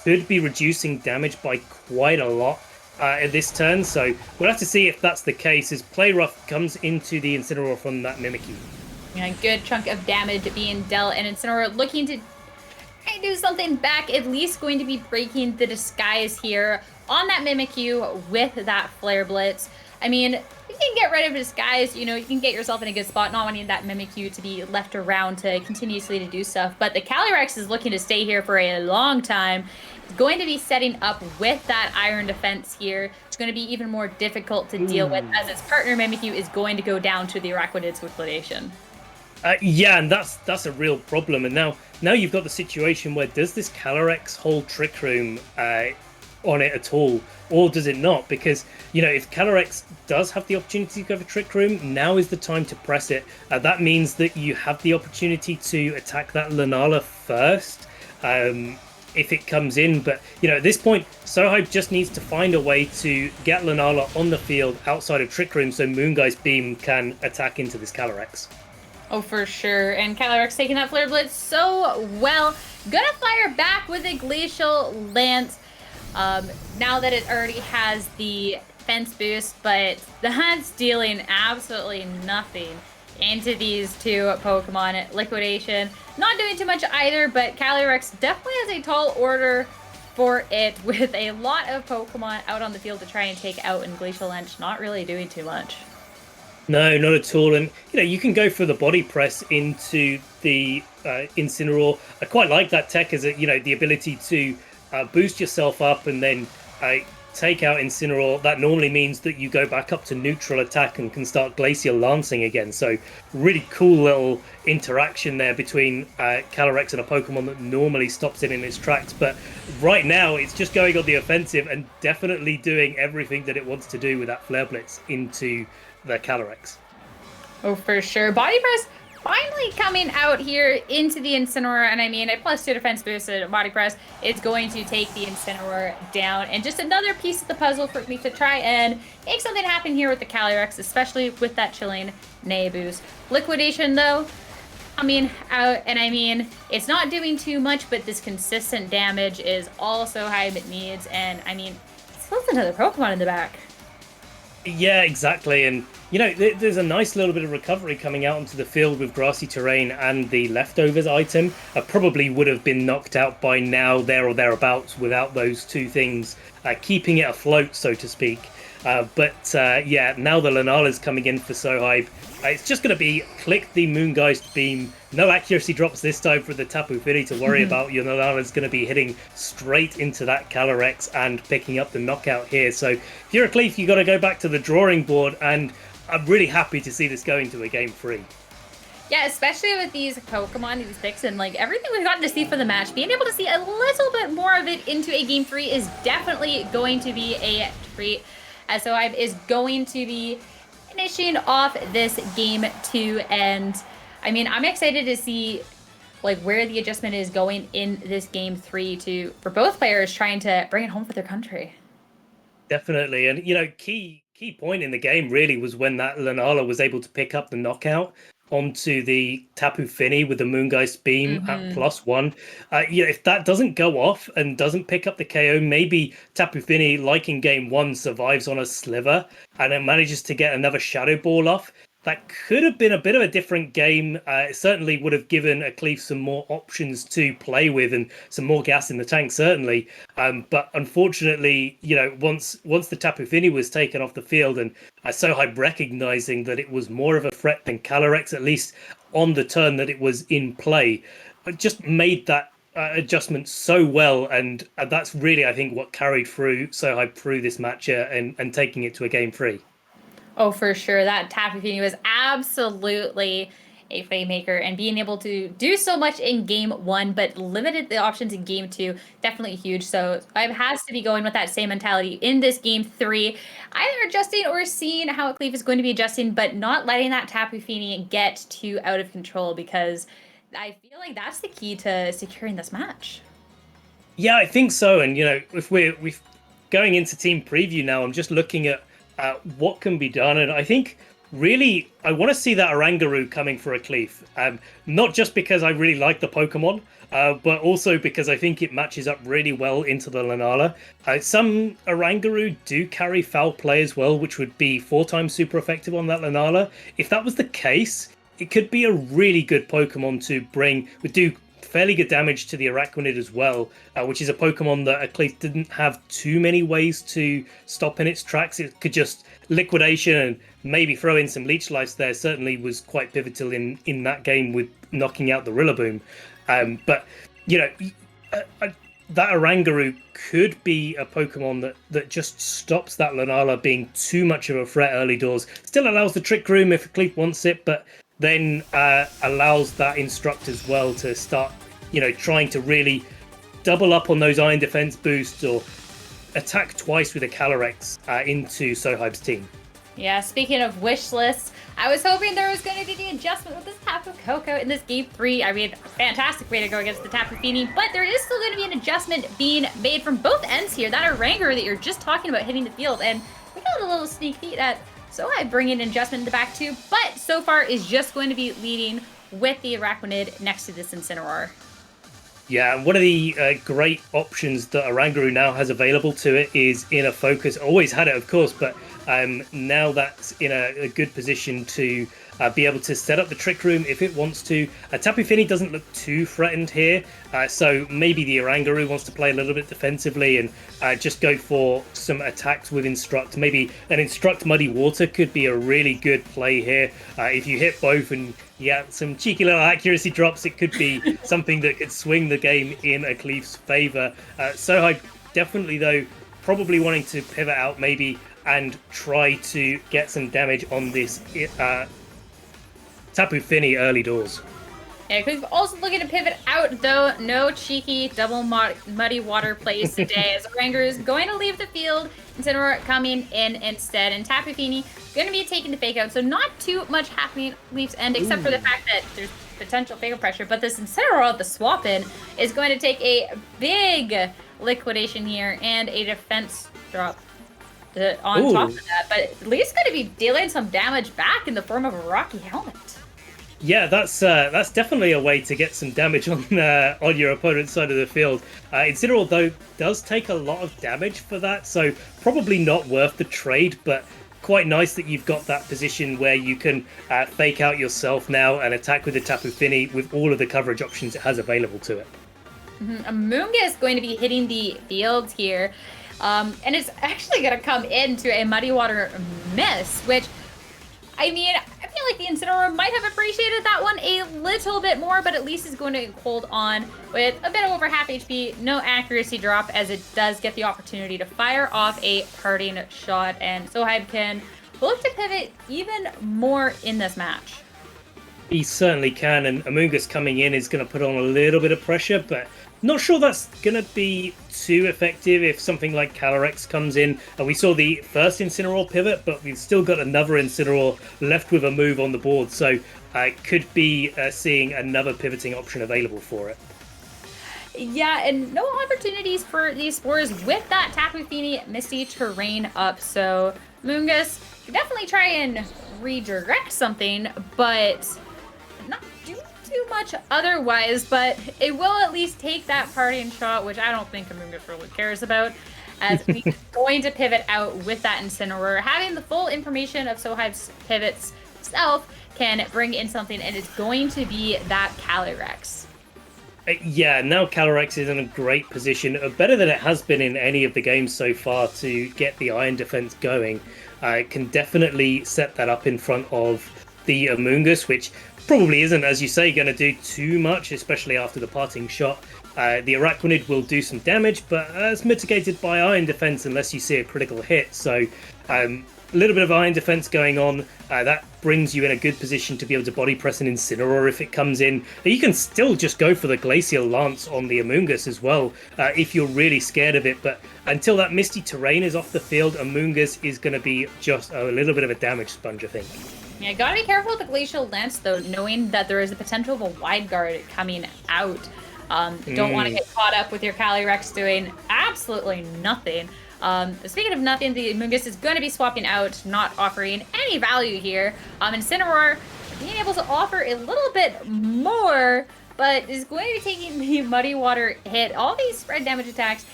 could be reducing damage by quite a lot at this turn. So we'll have to see if that's the case as Play Rough comes into the Incineroar from that Mimikyu. A good chunk of damage being dealt, and Incineroar looking to do something back, at least going to be breaking the disguise here on that Mimikyu with that Flare Blitz. I mean, you can get rid of disguise, you can get yourself in a good spot, not wanting that Mimikyu to be left around to continuously to do stuff. But the Calyrex is looking to stay here for a long time. It's going to be setting up with that Iron Defense here. It's going to be even more difficult to deal with as its partner Mimikyu is going to go down to the Araquanid's liquidation. Yeah, and that's a real problem. And now you've got the situation where does this Calyrex hold Trick Room on it at all, or does it not? Because if Calyrex does have the opportunity to go for Trick Room, now is the time to press it. That means that you have the opportunity to attack that Lunala first if it comes in. But at this point, Sohaib just needs to find a way to get Lunala on the field outside of Trick Room so Moongeist Beam can attack into this Calyrex. Oh, for sure. And Calyrex taking that Flare Blitz so well. Gonna fire back with a Glacial Lance. Now that it already has the fence boost, but that's dealing absolutely nothing into these two Pokemon. Liquidation, not doing too much either, but Calyrex definitely has a tall order for it with a lot of Pokemon out on the field to try and take out, and Glacial Lance not really doing too much. No, not at all. And you can go for the body press into the Incineroar. I quite like that tech as the ability to boost yourself up and then take out Incineroar. That normally means that you go back up to neutral attack and can start Glacial Lancing again. So really cool little interaction there between Calyrex and a Pokemon that normally stops it in its tracks. But right now it's just going on the offensive and definitely doing everything that it wants to do with that Flare Blitz into the Calyrex. Oh, for sure. Body Press finally coming out here into the Incineroar, and I mean, a +2 defense boost and Body Press is going to take the Incineroar down, and just another piece of the puzzle for me to try and make something happen here with the Calyrex, especially with that Chilling Neigh boost. Liquidation, though, coming out, and I mean, it's not doing too much, but this consistent damage is all Sohaib needs, and I mean, still another Pokemon in the back. Yeah, exactly. And, there's a nice little bit of recovery coming out onto the field with grassy terrain and the leftovers item. I probably would have been knocked out by now, there or thereabouts, without those two things keeping it afloat, so to speak. Yeah, now the Lunala's coming in for Sohaib. It's just going to be click the Moongeist beam. No accuracy drops this time for the Tapu Fini to worry about. Your Lunala's going to be hitting straight into that Calyrex and picking up the knockout here. So if you're Aqlif, you got to go back to the drawing board, and I'm really happy to see this going to a game 3. Yeah, especially with these Pokemon, these picks, and like everything we've gotten to see for the match, being able to see a little bit more of it into a game 3 is definitely going to be a treat. As Sohaib is going to be finishing off this game 2, and I mean, I'm excited to see like where the adjustment is going in this game 3 for both players trying to bring it home for their country. Definitely, and key point in the game really was when that Lunala was able to pick up the knockout onto the Tapu Fini with the Moongeist beam at +1. If that doesn't go off and doesn't pick up the KO, maybe Tapu Fini, like in game 1, survives on a sliver and it manages to get another Shadow Ball off. That could have been a bit of a different game. It certainly would have given Aqlif some more options to play with and some more gas in the tank, certainly. But unfortunately, once the Tapu Fini was taken off the field, and Sohaib recognizing that it was more of a threat than Calyrex, at least on the turn that it was in play, it just made that adjustment so well, and that's really, I think, what carried through Sohaib through this match and taking it to a game 3. Oh, for sure. That Tapu Fini was absolutely a playmaker, and being able to do so much in game 1, but limited the options in game 2, definitely huge. So it has to be going with that same mentality in this game 3, either adjusting or seeing how Aqlif is going to be adjusting, but not letting that Tapu Fini get too out of control, because I feel like that's the key to securing this match. Yeah, I think so. And, if we're going into team preview now, I'm just looking at what can be done, and I think really I want to see that Oranguru coming for Aqlif, not just because I really like the Pokemon, but also because I think it matches up really well into the Lunala. Some Oranguru do carry foul play as well, which would be 4 times super effective on that Lunala. If that was the case, it could be a really good Pokemon to bring, would do fairly good damage to the Araquanid as well, which is a Pokemon that Aqlif didn't have too many ways to stop in its tracks. It could just liquidation and maybe throw in some Leech Lives there. Certainly was quite pivotal in that game with knocking out the Rillaboom. But that Oranguru could be a Pokemon that just stops that Lunala being too much of a threat early doors. Still allows the Trick Room if Aqlif wants it, but then allows that Instruct as well to start, trying to really double up on those Iron Defense boosts or attack twice with a Calyrex into Sohaib's team. Yeah, speaking of wish lists, I was hoping there was going to be the adjustment with this Tapu Koko in this game 3. I mean, fantastic way to go against the Tapu Fini, but there is still going to be an adjustment being made from both ends here. That Oranguru that you're just talking about hitting the field, and we got a little sneak peek at Sohaib bringing an adjustment in the back too, but so far is just going to be leading with the Araquanid next to this Incineroar. Yeah, and one of the great options that Oranguru now has available to it is Inner Focus. Always had it, of course, but now that's in a good position to be able to set up the Trick Room if it wants to. Tapu Fini doesn't look too threatened here, so maybe the Oranguru wants to play a little bit defensively and just go for some attacks with Instruct. Maybe an Instruct Muddy Water could be a really good play here. If you hit both and some cheeky little accuracy drops, it could be something that could swing the game in Aqlif's favour. Sohaib definitely, though, probably wanting to pivot out maybe and try to get some damage on this Tapu Fini early doors. Yeah, Aqlif also looking to pivot out, though. No cheeky double muddy water plays today, as Oranguru is going to leave the field, Incineroar coming in instead, and Tapu Fini going to be taking the fake out, so not too much happening at Leaf's end, except for the fact that there's potential fake out pressure, but this Incineroar, the swap in, is going to take a big liquidation here and a defense drop on top of that, but at least going to be dealing some damage back in the form of a Rocky Helmet. Yeah, that's definitely a way to get some damage on your opponent's side of the field. Incineroar, though, does take a lot of damage for that, so probably not worth the trade, but quite nice that you've got that position where you can fake out yourself now and attack with the Tapu Fini with all of the coverage options it has available to it. Amoonga is going to be hitting the field here. And it's actually going to come into a Muddy Water miss, which, I mean, I feel like the Incineroar might have appreciated that one a little bit more, but at least is going to hold on with a bit over half HP, no accuracy drop, as it does get the opportunity to fire off a parting shot, and Sohaib can look to pivot even more in this match. He certainly can, and Amoongus coming in is going to put on a little bit of pressure, but not sure that's going to be too effective if something like Calyrex comes in. We saw the first Incineroar pivot, but we've still got another Incineroar left with a move on the board, so could be seeing another pivoting option available for it. Yeah, and no opportunities for these spores with that Tapu Fini Misty Terrain up, so Amoongus can definitely try and redirect something, but not do too much otherwise, but it will at least take that parting shot, which I don't think Amoongus really cares about, as he's going to pivot out with that Incineroar. Having the full information of Sohaib's pivots itself can bring in something, and it's going to be that Calyrex. Yeah, now Calyrex is in a great position, better than it has been in any of the games so far to get the Iron Defense going. It can definitely set that up in front of the Amoongus, which probably isn't, as you say, going to do too much, especially after the parting shot. The Araquanid will do some damage, but it's mitigated by Iron Defense unless you see a critical hit. So a little bit of Iron Defense going on. That brings you in a good position to be able to body press an Incineroar if it comes in. You can still just go for the Glacial Lance on the Amoongus as well if you're really scared of it. But until that Misty Terrain is off the field, Amoongus is going to be just a little bit of a damage sponge, I think. Yeah, gotta be careful with the Glacial Lance, though, knowing that there is the potential of a Wide Guard coming out. Don't want to get caught up with your Calyrex doing absolutely nothing. Speaking of nothing, the Amoongus is going to be swapping out, not offering any value here. Incineroar being able to offer a little bit more, but is going to be taking the Muddy Water hit. All these spread damage attacks,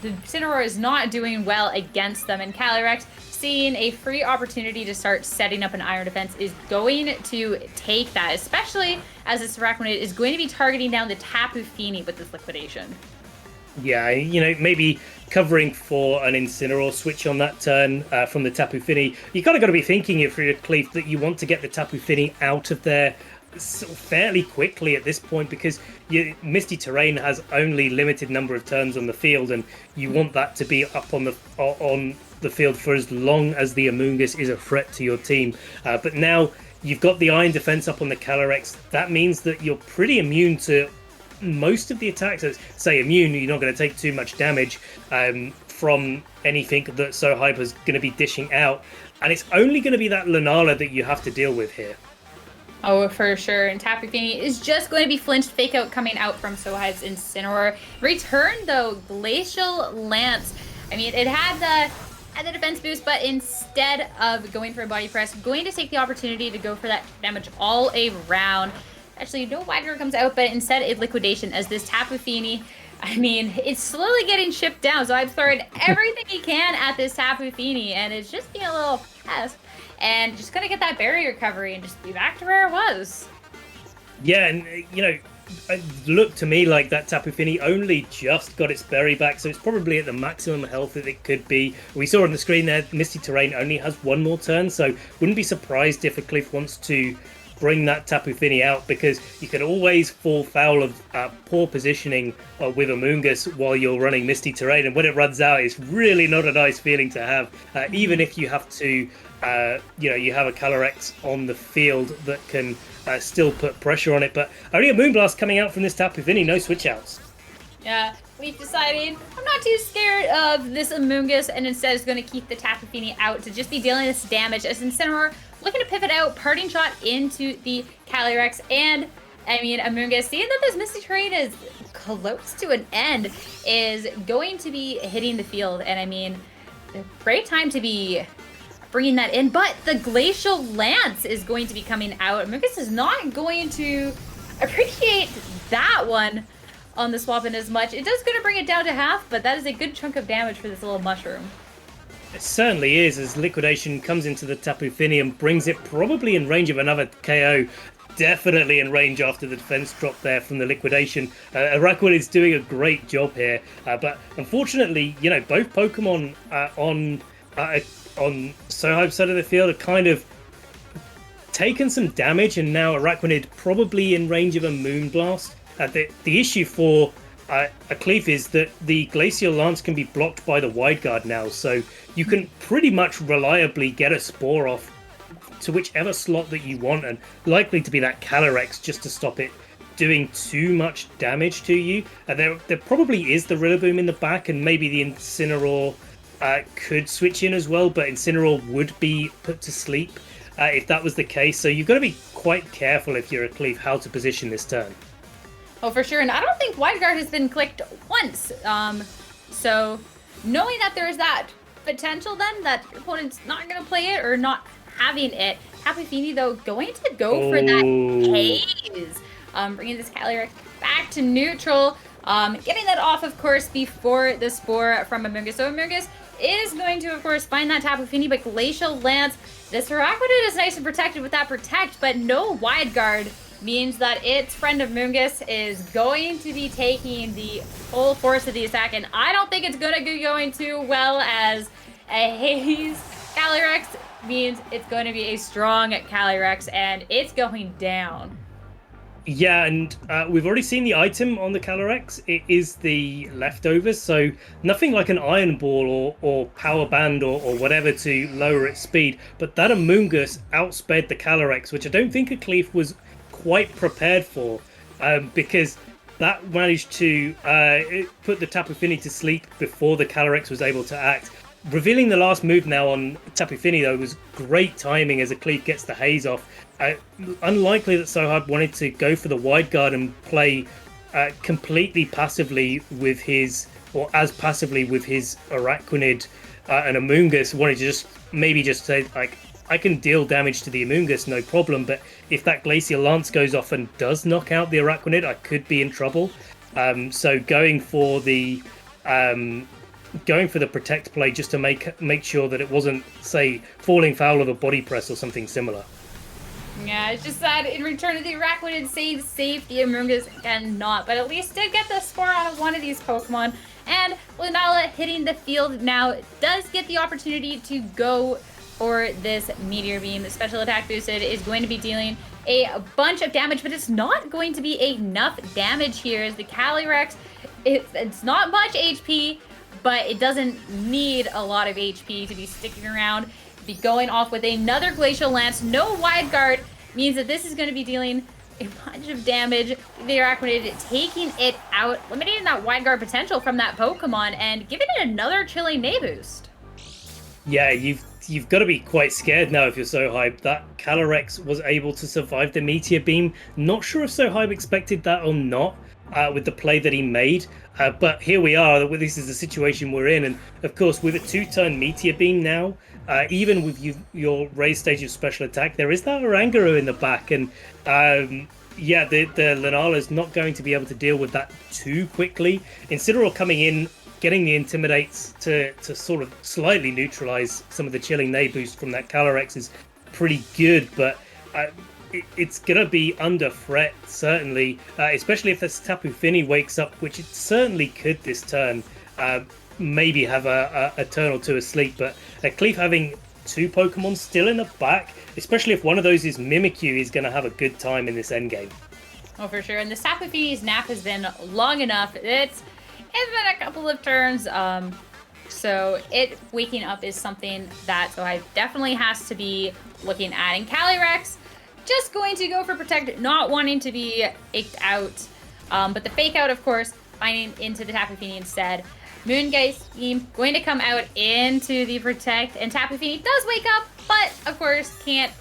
the Incineroar is not doing well against them, and Calyrex, seeing a free opportunity to start setting up an Iron Defense, is going to take that, especially as this Araquanid is going to be targeting down the Tapu Fini with this liquidation. Yeah, maybe covering for an Incineroar switch on that turn from the Tapu Fini. You kind of got to be thinking if you're Aqlif that you want to get the Tapu Fini out of there fairly quickly at this point, because Misty Terrain has only limited number of turns on the field, and you want that to be up on the field for as long as the Amoongus is a threat to your team. But now you've got the Iron Defense up on the Calyrex. That means that you're pretty immune to most of the attacks. Say immune, you're not going to take too much damage from anything that Sohaib is going to be dishing out. And it's only going to be that Lunala that you have to deal with here. Oh, for sure. And Tapu Fini is just going to be flinched. Fake out coming out from Sohaib's Incineroar. Return, though, Glacial Lance. I mean, it had the defense boost, but instead of going for a body press, going to take the opportunity to go for that damage all around. Actually, no Wide Guard comes out, but instead a liquidation, as this Tapu Fini, I mean, it's slowly getting shipped down. So I've thrown everything he can at this Tapu Fini, and it's just being a little pest. And just going to get that barrier recovery and just be back to where it was. Yeah, and, it looked to me like that Tapu Fini only just got its berry back, so it's probably at the maximum health that it could be. We saw on the screen there, Misty Terrain only has one more turn, so wouldn't be surprised if Aqlif wants to bring that Tapu Fini out, because you can always fall foul of poor positioning with Amoongus while you're running Misty Terrain, and when it runs out, it's really not a nice feeling to have, even if you have to, you have a Calyrex on the field that can still put pressure on it. But only a Moonblast coming out from this Tapu Fini, no switch outs. Yeah, we've decided I'm not too scared of this Amoongus, and instead is going to keep the Tapu Fini out to just be dealing this damage, as Incineroar looking to pivot out, parting shot into the Calyrex. And I mean, Amoongus, seeing that this Misty Terrain is close to an end, is going to be hitting the field. And I mean, a great time to be bringing that in, but the Glacial Lance is going to be coming out. Amoongus is not going to appreciate that one on the swap in as much. It does going to bring it down to half, but that is a good chunk of damage for this little mushroom. It certainly is, as Liquidation comes into the Tapu Fini and brings it probably in range of another KO. Definitely in range after the defense drop there from the Liquidation. Araquanid is doing a great job here, but unfortunately, both Pokemon on Sohaib's side of the field are kind of taken some damage, and now Araquanid probably in range of a Moonblast. The issue for Aqlif is that the Glacial Lance can be blocked by the Wide Guard now, so you can pretty much reliably get a Spore off to whichever slot that you want, and likely to be that Calyrex just to stop it doing too much damage to you. There probably is the Rillaboom in the back, and maybe the Incineroar could switch in as well, but Incineroar would be put to sleep if that was the case. So you've got to be quite careful if you're Aqlif how to position this turn. Oh, for sure. And I don't think Wide Guard has been clicked once. So knowing that there's that potential then that your opponent's not going to play it or not having it, Tapu Fini, though, going to go for that haze. Bringing this Calyrex back to neutral. Getting that off, of course, before the Spore from Amoonguss. So Amoonguss is going to, of course, find that Tapu Fini, but Glacial Lance. This Araquanid is nice and protected with that Protect, but no Wide Guard means that its friend Amoonguss is going to be taking the full force of the attack, and I don't think it's going to be going too well, as a Haze Calyrex means it's going to be a strong Calyrex, and it's going down. Yeah, and we've already seen the item on the Calyrex. It is the leftovers, so nothing like an Iron Ball or Power Band or whatever to lower its speed, but that Amoonguss outsped the Calyrex, which I don't think Aqlif was quite prepared for, because that managed to put the Tapu Fini to sleep before the Calyrex was able to act. Revealing the last move now on Tapu Fini, though, was great timing as Aqlif gets the haze off. Unlikely that Sohaib wanted to go for the Wide Guard and play completely passively with his, or as passively with his Araquanid and Amoonguss. Wanted to just say, like, I can deal damage to the Amoonguss, no problem, but if that Glacial Lance goes off and does knock out the Araquanid, I could be in trouble. So going for the Protect play just to make sure that it wasn't, say, falling foul of a Body Press or something similar. Yeah, it's just that in return of the Araquanid save safe, the Amoonguss cannot, but at least did get the Spore on one of these Pokemon. And Lunala hitting the field now does get the opportunity to go for this Meteor Beam. The special attack boosted is going to be dealing a bunch of damage, but it's not going to be enough damage here as the Calyrex, it's not much HP, but it doesn't need a lot of HP to be sticking around. Be going off with another Glacial Lance. No Wide Guard means that this is going to be dealing a bunch of damage. The Araquanid taking it out, limiting that Wide Guard potential from that Pokemon and giving it another Chilling Knee boost. Yeah, you've got to be quite scared now if you're Sohaib. That Calyrex was able to survive the Meteor Beam. Not sure if Sohaib expected that or not with the play that he made. But here we are. This is the situation we're in. And of course, with a 2-turn Meteor Beam now, even with your raised stage of special attack, there is that Oranguru in the back. And yeah, the Lunala is not going to be able to deal with that too quickly. Incineroar coming in, getting the Intimidates to sort of slightly neutralize some of the Chilling Knee boost from that Calyrex is pretty good, but it's going to be under threat, certainly, especially if this Tapu Fini wakes up, which it certainly could this turn, maybe have a turn or two asleep, but Aqlif having 2 Pokemon still in the back, especially if one of those is Mimikyu, is going to have a good time in this endgame. Oh, for sure, and the Tapu Fini's nap has been long enough. It's been a couple of turns, so it waking up is something that Sohaib definitely has to be looking at. And Calyrex just going to go for Protect, not wanting to be aked out, but the Fake Out, of course, finding into the Tapu Fini instead. Moongeist Beam going to come out into the Protect, and Tapu Fini does wake up, but of course can't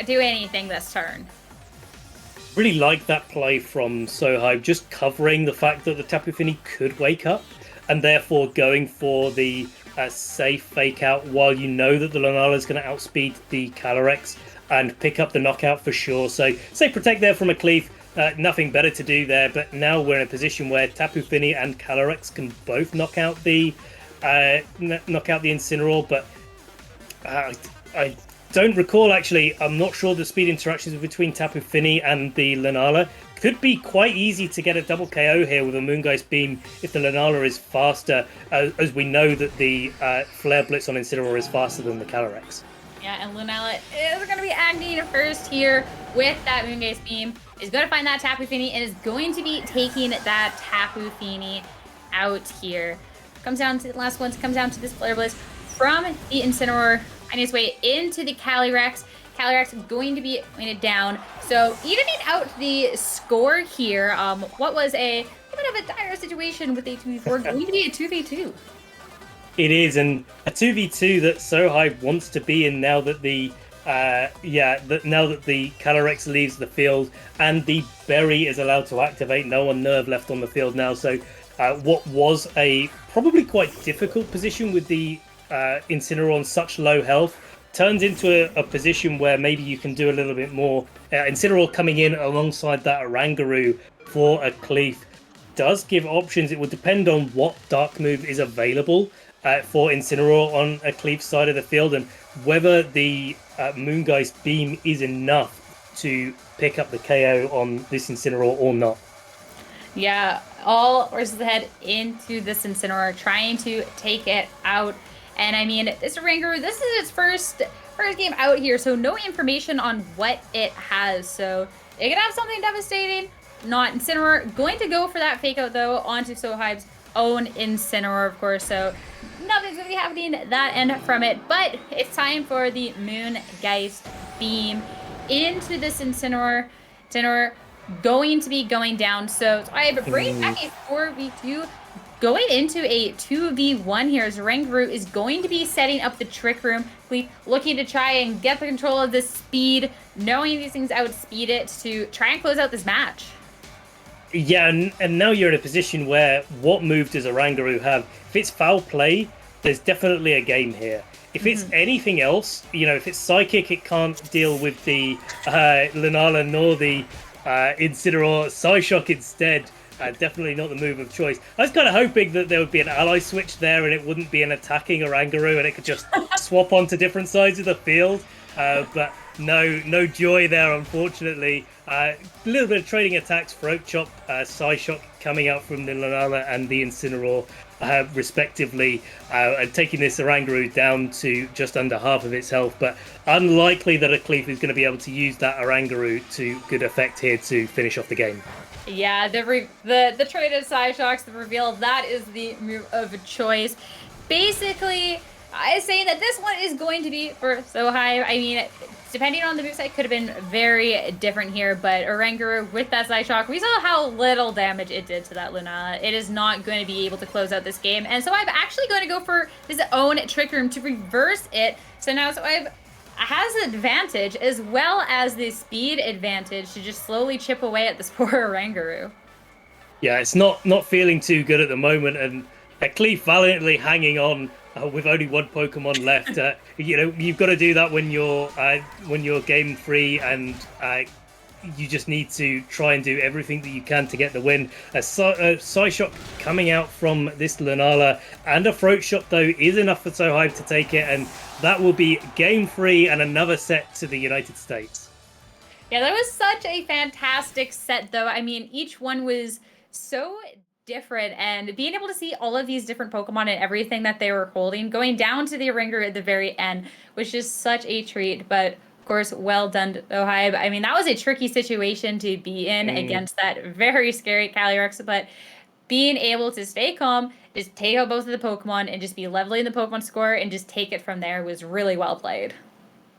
do anything this turn. Really like that play from Sohaib, just covering the fact that the Tapu Fini could wake up, and therefore going for the safe Fake Out while you know that the Lunala is going to outspeed the Calyrex and pick up the knockout for sure. So say Protect there from Aqlif, nothing better to do there, but now we're in a position where Tapu Fini and Calyrex can both knock out the knock out the Incineroar, but I don't recall, actually. I'm not sure the speed interactions between Tapu Fini and the Lunala. Could be quite easy to get a double KO here with a Moongeist Beam if the Lunala is faster, as we know that the Flare Blitz on Incineroar is faster than the Calyrex. Yeah, and Lunala is going to be acting first here with that Moongeist Beam. Is going to find that Tapu Fini and is going to be taking that Tapu Fini out here. Comes down to the last one. Comes down to this Flare Blitz from the Incineroar. Finding its way into the Calyrex. Calyrex going to be pointed down. So evening out the score here. What was a bit of a dire situation with a 2v4 going to be a 2v2. It is, and a 2v2 that Sohaib wants to be in now that the now that the Calyrex leaves the field and the Berry is allowed to activate. No one Nerve left on the field now. So what was a probably quite difficult position with the Incineroar on such low health turns into a position where maybe you can do a little bit more. Incineroar coming in alongside that Oranguru for Aqlif does give options. It would depend on what Dark move is available for Incineroar on Aqlif's side of the field and whether the Moongeist Beam is enough to pick up the KO on this Incineroar or not. Yeah, all horses ahead into this Incineroar, trying to take it out. And I mean, this Oranguru, this is its first game out here, so no information on what it has. So it could have something devastating. Not Incineroar. Going to go for that fake out though onto Sohaib's own Incineroar, of course. So nothing's gonna be happening that end from it. But it's time for the Moongeist Beam into this Incineroar. Incineroar going to be going down. So I bring back a 4v2. Going into a 2v1 here as Oranguru is going to be setting up the Trick Room, looking to try and get the control of this speed, knowing these things outspeed it to try and close out this match. Yeah, and now you're in a position where what move does Oranguru have? If it's foul play, there's definitely a game here. If it's anything else, if it's Psychic, it can't deal with the Lunala nor the Incineroar. Psyshock instead. Definitely not the move of choice. I was kind of hoping that there would be an ally switch there and it wouldn't be an attacking Oranguru and it could just swap onto different sides of the field. But no joy there, unfortunately. A little bit of trading attacks, Throat Chop, Psyshock coming out from the Lunala and the Incineroar, respectively, and taking this Oranguru down to just under half of its health. But unlikely that Aqlif is going to be able to use that Oranguru to good effect here to finish off the game. Yeah, the traded Psyshocks, the reveal, that is the move of choice. Basically, I was saying that this one is going to be for Sohaib. I mean, depending on the moveset, could have been very different here, but Oranguru with that Psyshock, we saw how little damage it did to that Lunala. It is not going to be able to close out this game, and Sohaib actually going to go for his own Trick Room to reverse it. So now Sohaib has an advantage as well as the speed advantage to just slowly chip away at this poor Oranguru. Yeah, it's not feeling too good at the moment, and Aqlif valiantly hanging on with only one Pokemon left. You've got to do that when you're game free, and you just need to try and do everything that you can to get the win. A Psyshock coming out from this Lunala and a Throat Shot though is enough for Sohaib to take it, and that will be game free and another set to the United States. Yeah, that was such a fantastic set though. I mean, each one was so different, and being able to see all of these different Pokemon and everything that they were holding, going down to the Oranguru at the very end, was just such a treat. But of course, well done, Sohaib. I mean, that was a tricky situation to be in against that very scary Calyrex, but being able to stay calm, just take out both of the Pokemon and just be leveling the Pokemon score and just take it from there was really well played.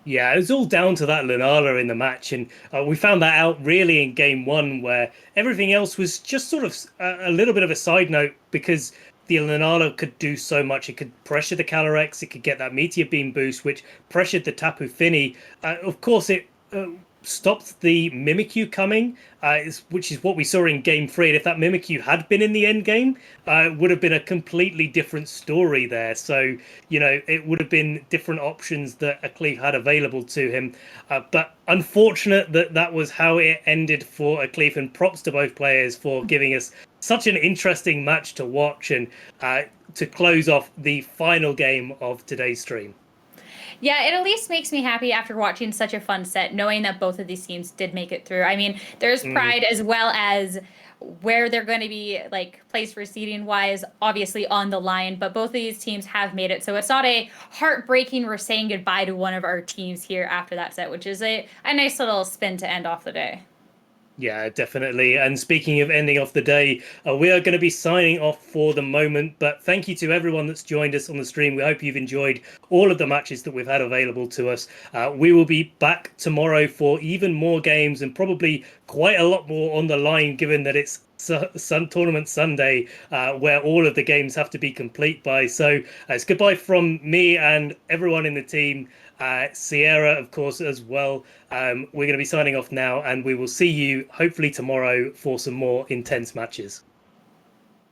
Yeah, it was all down to that Lunala in the match, and we found that out really in game one, where everything else was just sort of a little bit of a side note, because the Lunala could do so much. It could pressure the Calyrex, it could get that Meteor Beam boost, which pressured the Tapu Fini. Of course, it stopped the Mimikyu coming, which is what we saw in Game 3. And if that Mimikyu had been in the end game, would have been a completely different story there. So, it would have been different options that Aqlif had available to him. But unfortunate that was how it ended for Aqlif, and props to both players for giving us such an interesting match to watch and to close off the final game of today's stream. Yeah, it at least makes me happy after watching such a fun set, knowing that both of these teams did make it through. I mean, there's pride as well as where they're going to be like place for seeding wise, obviously on the line, but both of these teams have made it. So it's not a heartbreaking we're saying goodbye to one of our teams here after that set, which is a nice little spin to end off the day. Yeah, definitely. And speaking of ending off the day, we are going to be signing off for the moment. But thank you to everyone that's joined us on the stream. We hope you've enjoyed all of the matches that we've had available to us. We will be back tomorrow for even more games and probably quite a lot more on the line, given that it's Tournament Sunday, where all of the games have to be complete by. So it's goodbye from me and everyone in the team. Sierra, of course, as well. We're going to be signing off now, and we will see you hopefully tomorrow for some more intense matches.